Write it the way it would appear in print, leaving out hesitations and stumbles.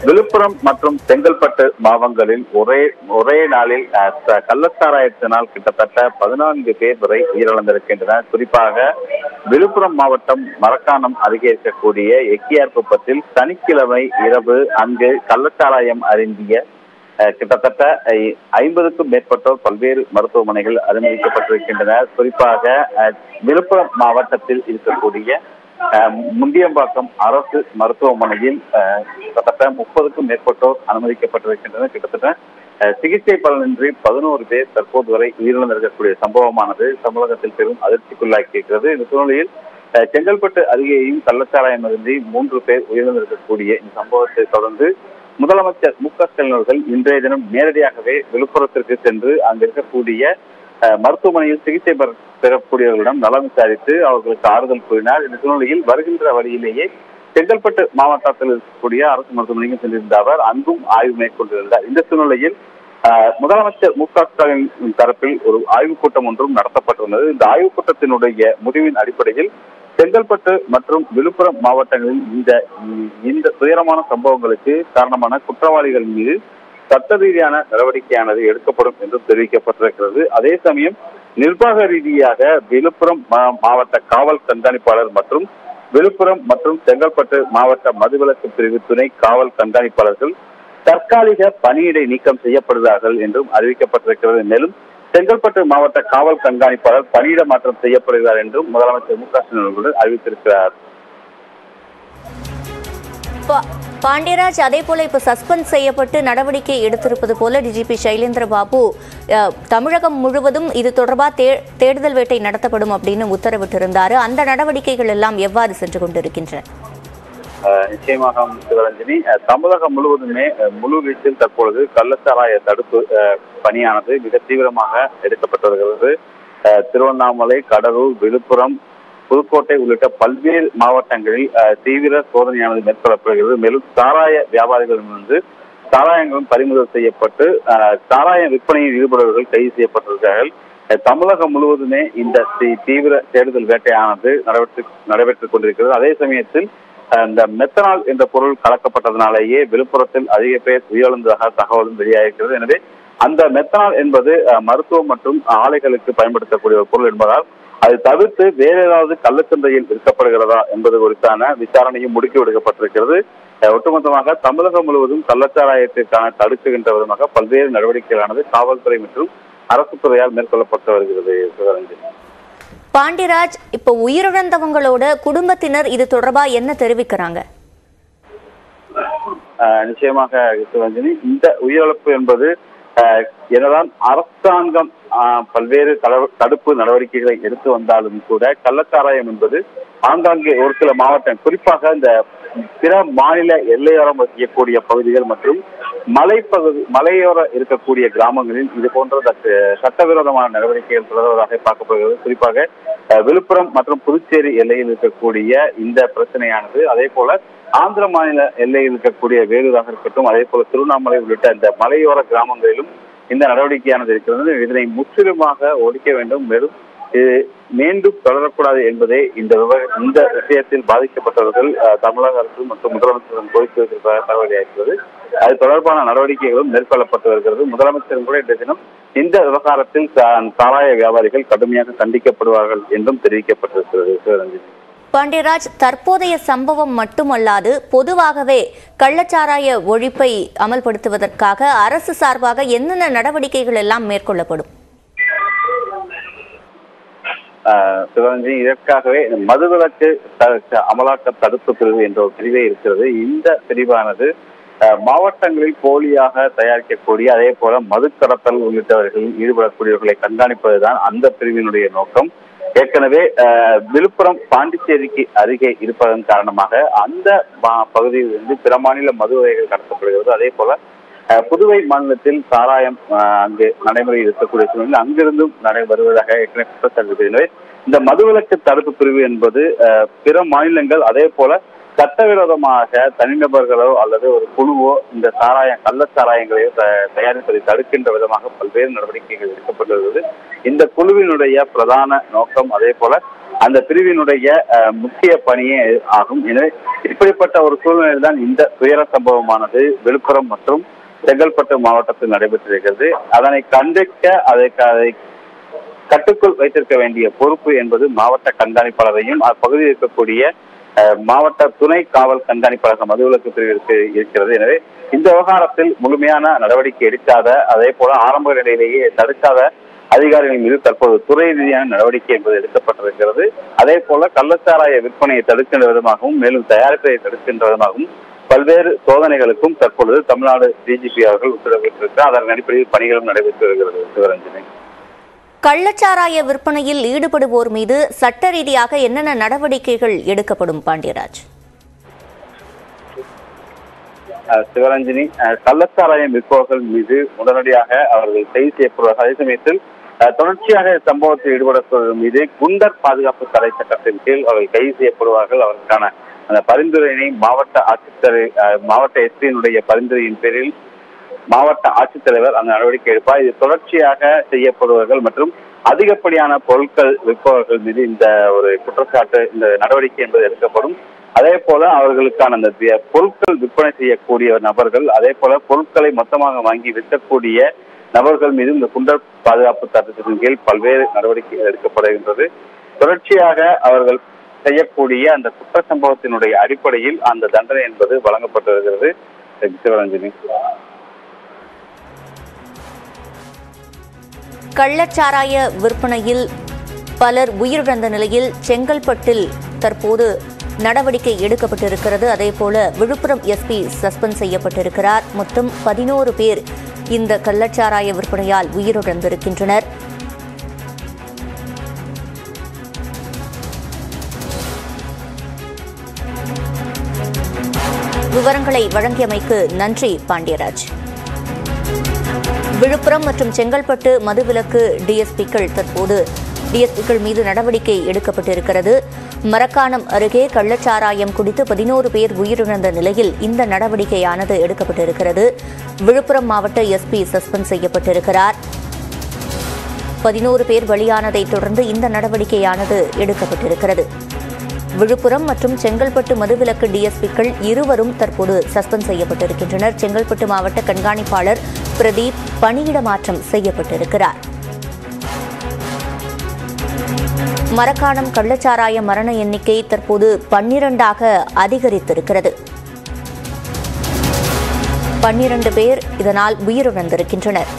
விழுப்புரம் மற்றும் செங்கல்பட்டு மாவட்டங்களில் ஒரே நாளில் கள்ளச்சாராயத்தினால் கிட்டத்தட்ட 14 பேர் வரை உயிரிழந்திருக்கின்றனர். குறிப்பாக விழுப்புரம் மாவட்டம் மரக்காணம் அருகே இருக்கக்கூடிய எக்கியார்குப்பத்தில் சனிக்கிழமை இரவு அங்கு கள்ளச்சாராயம் அருந்திய கிட்டத்தட்ட 50க்கும் மேற்பட்டோர் பல்வேறு மருத்துவமனைகள் அனுமதிக்கப்பட்டிருக்கின்றனர். குறிப்பாக விழுப்புரம் மாவட்டத்தில் இருக்கக்கூடிய முண்டியம்பாக்கம் அரசு மருத்துவமனையில் கிட்டத்தட்ட 30க்கும் மேற்பட்டோர் அனுமதிக்கப்பட்டிருக்கின்றனர். கிட்டத்தட்ட சிகிச்சை பலனின்றி 11 பேர் தற்போது வரை உயிரிழந்திருக்கக்கூடிய சம்பவமானது தமிழகத்தில் பெரும் அதிர்ச்சிக்குள்ளாக்கி இருக்கிறது. இந்த சூழ்நிலையில் செங்கல்பட்டு அருகேயும் கள்ளச்சாராயம் அருந்தி 3 பேர் உயிரிழந்திருக்கக்கூடிய இந்த சம்பவத்தை தொடர்ந்து முதலமைச்சர் மு.க.ஸ்டாலின் அவர்கள் இன்றைய தினம் நேரடியாகவே விழுப்புரத்திற்கு சென்று அங்கு இருக்கக்கூடிய மருத்துவமனையில் சிகிச்சை பெறக்கூடியவர்களிடம் நலம் விசாரித்து அவர்களுக்கு ஆறுதல் கூறினார். இந்த சூழ்நிலையில் வருகின்ற வழியிலேயே செங்கல்பட்டு மாவட்டத்தில் இருக்கக்கூடிய அரசு மருத்துவமனைக்கு சென்றிருந்த அவர் அங்கும் ஆய்வு மேற்கொண்டிருந்தார். இந்த சூழ்நிலையில் முதலமைச்சர் மு.க.ஸ்டாலின் தரப்பில் ஒரு ஆய்வுக் கூட்டம் ஒன்றும் நடத்தப்பட்டுள்ளது. இந்த ஆய்வுக் கூட்டத்தினுடைய முடிவின் அடிப்படையில் செங்கல்பட்டு மற்றும் விழுப்புரம் மாவட்டங்களில் இந்த துயரமான சம்பவங்களுக்கு காரணமான குற்றவாளிகள் மீது சட்ட ரீதியான நடவடிக்கையானது எடுக்கப்படும் என்று தெரிவிக்கப்பட்டிருக்கிறது. அதே சமயம் நிர்வாக ரீதியாக விழுப்புரம் மாவட்ட காவல் கண்காணிப்பாளர் மற்றும் விழுப்புரம் மற்றும் செங்கல்பட்டு மாவட்ட மதுவிலக்கு பிரிவு துணை காவல் கண்காணிப்பாளர்கள் தற்காலிக பணியிடை நீக்கம் செய்யப்படுகிறார்கள் என்றும் அறிவிக்கப்பட்டிருக்கிறது. மேலும் செங்கல்பட்டு மாவட்ட காவல் கண்காணிப்பாளர் பணியிட மாற்றம் செய்யப்படுகிறார் என்றும் முதலமைச்சர் மு.க.ஸ்டாலின் அவர்கள் அறிவித்திருக்கிறார். பாண்டியராஜ், அதே போல இப்ப சஸ்பெண்ட் செய்யப்பட்டு நடவடிக்கை எடுத்திருப்பது போல டிஜிபி சைலேந்திர பாபு தமிழகம் முழுவதும் இது தொடர்பாக தேடுதல் வேட்டை நடத்தப்படும் அப்படின்னு உத்தரவிட்டிருந்தாரு. அந்த நடவடிக்கைகள் எல்லாம் எவ்வாறு சென்று கொண்டிருக்கின்றன? நிச்சயமாக சிவரஞ்சனி, தமிழகம் முழுவதுமே முழு வீச்சில் தற்பொழுது கள்ளச்சாராய தடுப்பு பணியானது மிக தீவிரமாக எடுக்கப்பட்டு வருகிறது. திருவண்ணாமலை, கடலூர், விழுப்புரம், புதுக்கோட்டை உள்ளிட்ட பல்வேறு மாவட்டங்களில் தீவிர சோதனையானது மேற்கொள்ளப்படுகிறது. மேலும் சாராய வியாபாரிகளிடமிருந்து சாராயங்களும் பறிமுதல் செய்யப்பட்டு சாராய விற்பனையில் ஈடுபடுபவர்கள் கைது செய்யப்பட்டிருக்கிறார்கள். தமிழகம் முழுவதுமே இந்த தீவிர தேடுதல் வேட்டையானது நடைபெற்றுக் கொண்டிருக்கிறது. அதே சமயத்தில் இந்த மெத்தனால் என்ற பொருள் கலக்கப்பட்டதனாலேயே விழுப்புரத்தில் அதிக பேர் உயிரிழந்ததாக தகவலும் வெளியாகிறது. எனவே அந்த மெத்தனால் என்பது மருத்துவம் மற்றும் ஆலைகளுக்கு பயன்படுத்தக்கூடிய ஒரு பொருள் என்பதால் அதை தவிர்த்து வேற ஏதாவது கள்ளச்சந்தையில் விற்கப்படுகிறதா என்பது குறித்தான விசாரணையும் முடுக்கி விடுக்கப்பட்டிருக்கிறது. ஒட்டுமொத்தமாக தமிழகம் முழுவதும் கள்ளச்சாராயத்திற்கான தடுக்குகின்ற விதமாக பல்வேறு நடவடிக்கைகளானது காவல்துறை மற்றும் அரசு துறையால் மேற்கொள்ளப்பட்டு வருகிறது. பாண்டியராஜ், இப்ப உயிரிழந்தவங்களோட குடும்பத்தினர் இது தொடர்பா என்ன தெரிவிக்கிறாங்க? நிச்சயமாக சிவரஞ்சனி, இந்த உயிரிழப்பு என்பது என்னதான் அரசாங்கம் பல்வேறு தடுப்பு நடவடிக்கைகளை எடுத்து வந்தாலும் கூட கள்ளச்சாராயம் என்பது ஆங்காங்கே ஒரு சில மாவட்டம், குறிப்பாக இந்த பிற மாநில எல்லையோரம் வசிக்கக்கூடிய பகுதிகள் மற்றும் மலையோர இருக்கக்கூடிய கிராமங்களில் இது போன்ற சட்டவிரோதமான நடவடிக்கைகள் தொடர்வதாக பார்க்கப்படுகிறது. குறிப்பாக விழுப்புரம் மற்றும் புதுச்சேரி எல்லையில் இருக்கக்கூடிய இந்த பிரச்சனையானது அதே போல ஆந்திர மாநில எல்லையில் இருக்கக்கூடிய வேலூராக இருக்கட்டும், அதே போல திருவண்ணாமலை உள்ளிட்ட இந்த மலையோர கிராமங்களிலும் இந்த நடவடிக்கையானது இருக்கிறது. இதனை முற்றிலுமாக ஒழிக்க வேண்டும், மேலும் இது மீண்டும் தொடரக்கூடாது என்பதே இந்த விஷயத்தில் பாதிக்கப்பட்டவர்கள் தமிழக அரசு மற்றும் முதலமைச்சரிடம் கோரிக்கை வைத்திருப்பதாக தகவலாகிறது. அது தொடர்பான நடவடிக்கைகளும் மேற்கொள்ளப்பட்டு வருகிறது. முதலமைச்சரும் கூட இந்த தினம் இந்த விவகாரத்தில் சாராய வியாபாரிகள் கடுமையாக கண்டிக்கப்படுவார்கள் என்றும் தெரிவிக்கப்பட்டிருக்கிறது. சிவரஞ்சன், பாண்டியராஜ், தற்போதைய சம்பவம் மட்டுமல்லாது பொதுவாகவே கள்ளச்சாராய ஒழிப்பை அமல்படுத்துவதற்காக அரசு சார்பாக என்னென்ன நடவடிக்கைகள் எல்லாம் மேற்கொள்ளப்படும்? சிவரஞ்சன், இதற்காகவே மதுவிலக்கு அமலாக்க தடுப்பு பிரிவு என்ற ஒரு பிரிவே இருக்கிறது. இந்த பிரிவானது மாவட்டங்களில் போலியாக தயாரிக்கக்கூடிய அதே போல மது கடத்தல் உள்ளிட்டவர்களில் ஈடுபடக்கூடியவர்களை கண்காணிப்பதுதான் அந்த பிரிவினுடைய நோக்கம். ஏற்கனவே விழுப்புரம் பாண்டிச்சேரிக்கு அருகே இருப்பதன் காரணமாக அந்த பகுதியிலிருந்து பிற மாநில மது வகைகள் கடத்தப்படுகிறது. அதே போல புதுவை மாநிலத்தில் சாராயம் அங்கு நடைமுறையில் இருக்கக்கூடிய சூழ்நிலை அங்கிருந்தும் நடைபெறுவதாக ஏற்கனவே குற்றச்சாட்டு. எனவே இந்த மதுவிலக்கு தடுப்பு பிரிவு என்பது பிற மாநிலங்கள் அதே போல சட்டவிரோதமாக தனிநபர்களோ அல்லது ஒரு குழுவோ இந்த கள்ளச்சாராயங்களையோ தயாரிப்பதை தடுக்கின்ற விதமாக பல்வேறு நடவடிக்கைகள் எடுக்கப்பட்டுள்ளது. இந்த குழுவினுடைய பிரதான நோக்கம் அதே போல அந்த பிரிவினுடைய முக்கிய பணியே ஆகும். எனவே இப்படிப்பட்ட ஒரு சூழ்நிலையில் தான் இந்த துயர சம்பவமானது விழுப்புரம் மற்றும் செங்கல்பட்டு மாவட்டத்தில் நடைபெற்றிருக்கிறது. அதனை கண்டிக்க அதை கட்டுக்குள் வைத்திருக்க வேண்டிய பொறுப்பு என்பது மாவட்ட கண்காணிப்பாளரையும் அப்பகுதியில் இருக்கக்கூடிய மாவட்ட துணை காவல் கண்காணிப்பாளர் மதுவிலக்கு பிரிவிற்கு இருக்கிறது. எனவே இந்த விவகாரத்தில் முழுமையான நடவடிக்கை எடுக்காத, அதே போல ஆரம்ப நிலையிலேயே தடுக்காத அதிகாரிகள் மீது தற்போது துறை ரீதியான நடவடிக்கை என்பது எடுக்கப்பட்டிருக்கிறது. அதே போல கள்ளச்சாராய விற்பனையை தடுக்கின்ற விதமாகவும் மேலும் தயாரிப்பை தடுக்கின்ற விதமாகவும் பல்வேறு சோதனைகளுக்கும் தற்பொழுது தமிழ்நாடு டிஜிபி அவர்கள் உத்தரவிட்டிருக்கிறார். அதன் அடிப்படையில் பணிகளும் நடைபெற்று வருகிறது. சிவரஞ்சனி, கள்ளச்சாராய விற்பனையில் ஈடுபடுவோர் மீது சட்ட ரீதியாக என்னென்ன நடவடிக்கைகள் எடுக்கப்படும் பாண்டியராஜ்? சிவரஞ்சனி, கள்ளச்சாராயம் விற்பவர்கள் மீது உடனடியாக அவர்கள் கைது செய்யப்படுவார்கள். அதே சமயத்தில் தொடர்ச்சியாக சம்பவத்தில் ஈடுபடுபவர்கள் மீது குண்டர் பாதுகாப்பு தடை சட்டத்தின் கீழ் அவர்கள் கைது செய்யப்படுவார்கள். அவர்களுக்கான அந்த பரிந்துரையினை மாவட்ட எஸ்பியினுடைய பரிந்துரையின் பேரில் மாவட்ட ஆட்சித்தலைவர் அந்த நடவடிக்கை எடுப்பார். இது தொடர்ச்சியாக செய்யப்படுவர்கள் மற்றும் அதிகப்படியான பொருட்கள் விற்பவர்கள் மீது இந்த ஒரு குற்றச்சாட்டு, இந்த நடவடிக்கை என்பது எடுக்கப்படும். அதே போல அவர்களுக்கான அந்த பொருட்கள் விற்பனை செய்யக்கூடிய நபர்கள், அதே போல பொருட்களை மொத்தமாக வாங்கி விற்கக்கூடிய நபர்கள் மீது இந்த குண்டர் பாதுகாப்பு சட்டத்தின் கீழ் பல்வேறு நடவடிக்கைகள் எடுக்கப்படுகின்றது. தொடர்ச்சியாக அவர்கள் செய்யக்கூடிய அந்த குற்ற சம்பவத்தினுடைய அடிப்படையில் அந்த தண்டனை என்பது வழங்கப்பட்டு வருகிறது. சிவரஞ்சனி, கள்ளச்சாராய விற்பனையில் பலர் உயிரிழந்த நிலையில் செங்கல்பட்டில் தற்போது நடவடிக்கை எடுக்கப்பட்டிருக்கிறது. அதேபோல விழுப்புரம் எஸ்பி சஸ்பெண்ட் செய்யப்பட்டிருக்கிறார். மொத்தம் 11 பேர் இந்த கள்ளச்சாராய விற்பனையால் உயிரிழந்திருக்கின்றனர். விவரங்களை வழங்கியமைக்கு நன்றி பாண்டியராஜ். விழுப்புரம் மற்றும் செங்கல்பட்டு மதுவிலக்கு டிஎஸ்பிக்கள் மீது நடவடிக்கை எடுக்கப்பட்டிருக்கிறது. மரக்காணம் அருகே கள்ளச்சாராயம் குடித்து 11 பேர் உயிரிழந்த நிலையில் இந்த நடவடிக்கையானது எடுக்கப்பட்டிருக்கிறது. விழுப்புரம் மாவட்ட எஸ்பி சஸ்பெண்ட் செய்யப்பட்டிருக்கிறார். 11 பேர் பலியானதைத் தொடர்ந்து இந்த நடவடிக்கையானது எடுக்கப்பட்டிருக்கிறது. விழுப்புரம் மற்றும் செங்கல்பட்டு மதுவிலக்கு டிஎஸ்பிக்கள் இருவரும் தற்போது சஸ்பெண்ட் செய்யப்பட்டிருக்கின்றனர். செங்கல்பட்டு மாவட்ட கண்காணிப்பாளர் பிரதீப் பணியிட மாற்றம் செய்யப்பட்டிருக்கிறார். மரக்காணம் கள்ளச்சாராய மரண எண்ணிக்கை தற்போது 12ஆக அதிகரித்திருக்கிறது. 12 பேர் இதனால் உயிரிழந்திருக்கின்றனர்.